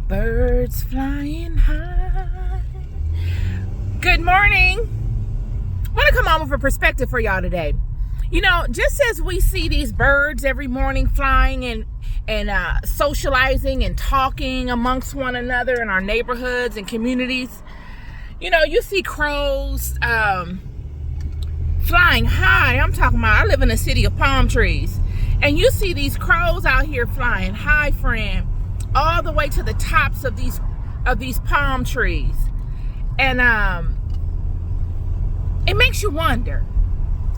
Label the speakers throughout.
Speaker 1: Birds flying high. Good morning. I want to come on with a perspective for y'all today. You know, just as we see these birds every morning flying and socializing and talking amongst one another in our neighborhoods and communities, you know, you see crows flying high. I'm talking about, I live in a city of palm trees, and you see these crows out here flying high, friend, all the way to the tops of these palm trees. And it makes you wonder.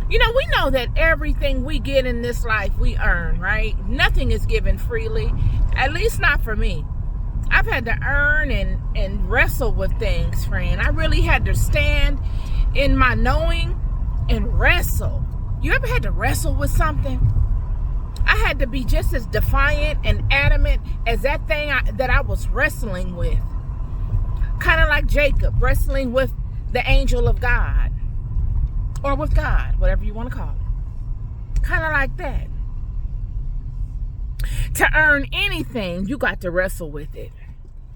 Speaker 1: You know, we know that everything we get in this life we earn, right? Nothing is given freely, at least not for me. I've had to earn and wrestle with things, friend. I really had to stand in my knowing and wrestle. You ever had to wrestle with something? I had to be just as defiant and adamant as that thing that I was wrestling with. Kind of like Jacob wrestling with the angel of God. Or with God, whatever you want to call it. Kind of like that. To earn anything, you got to wrestle with it.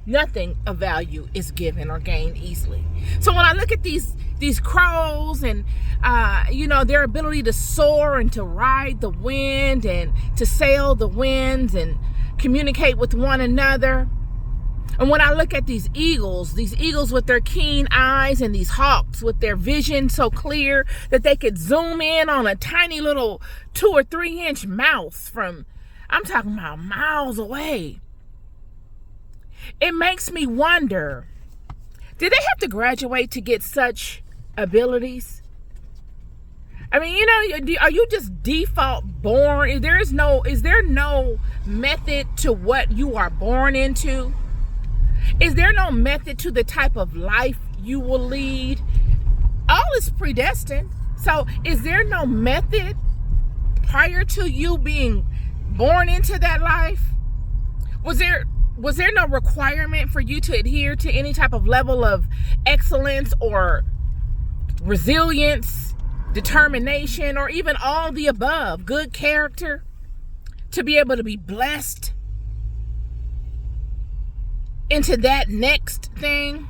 Speaker 1: Nothing of value is given or gained easily. So when I look at these crows and you know, their ability to soar and to ride the wind and to sail the winds and communicate with one another, and when I look at these eagles with their keen eyes, and these hawks with their vision so clear that they could zoom in on a tiny little 2 or 3 inch mouse from, I'm talking about miles away. It makes me wonder, did they have to graduate to get such abilities? I mean, you know, are you just default born? Is there no method to what you are born into? Is there no method to the type of life you will lead? All is predestined. So is there no method prior to you being born into that life? Was there no requirement for you to adhere to any type of level of excellence or resilience, determination, or even all the above, good character, to be able to be blessed into that next thing?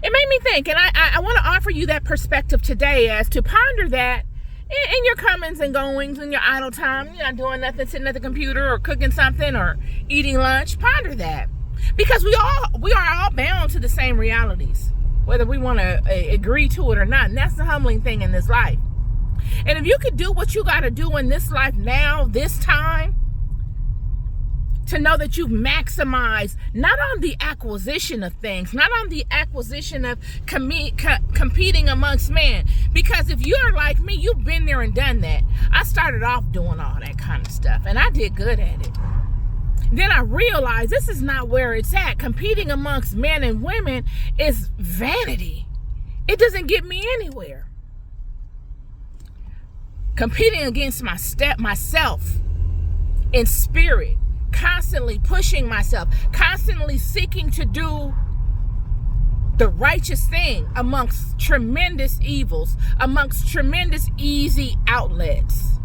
Speaker 1: It made me think, and I want to offer you that perspective today as to ponder that in your comings and goings, in your idle time. You're not doing nothing, sitting at the computer or cooking something or eating lunch. Ponder that, because we are all bound to the same realities, whether we want to agree to it or not. And that's the humbling thing in this life. And if you could do what you got to do in this life now, this time, to know that you've maximized not on the acquisition of things, not on the acquisition of competing amongst men. Because if you're like me, you've been there and done that. I started off doing all that kind of stuff, and I did good at it. Then I realized this is not where it's at. Competing amongst men and women is vanity. It doesn't get me anywhere. Competing against myself in spirit, constantly pushing myself, constantly seeking to do the righteous thing amongst tremendous evils, amongst tremendous easy outlets,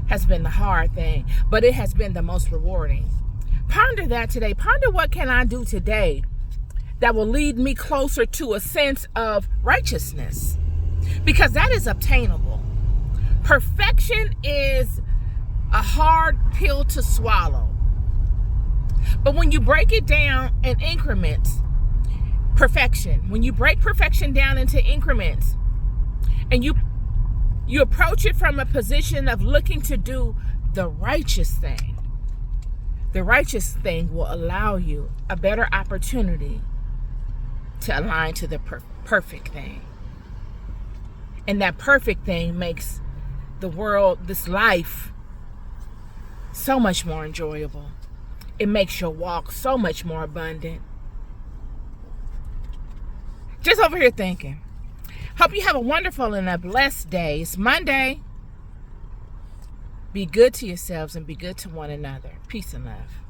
Speaker 1: has been the hard thing, but it has been the most rewarding. Ponder that today. Ponder, what can I do today that will lead me closer to a sense of righteousness? Because that is obtainable. Perfection is a hard pill to swallow. But when you break it down in increments, when you break perfection down into increments, and you approach it from a position of looking to do the righteous thing will allow you a better opportunity to align to the perfect thing. And that perfect thing makes the world, this life, so much more enjoyable. It makes your walk so much more abundant. Just over here thinking. Hope you have a wonderful and a blessed day. It's Monday. Be good to yourselves and be good to one another. Peace and love.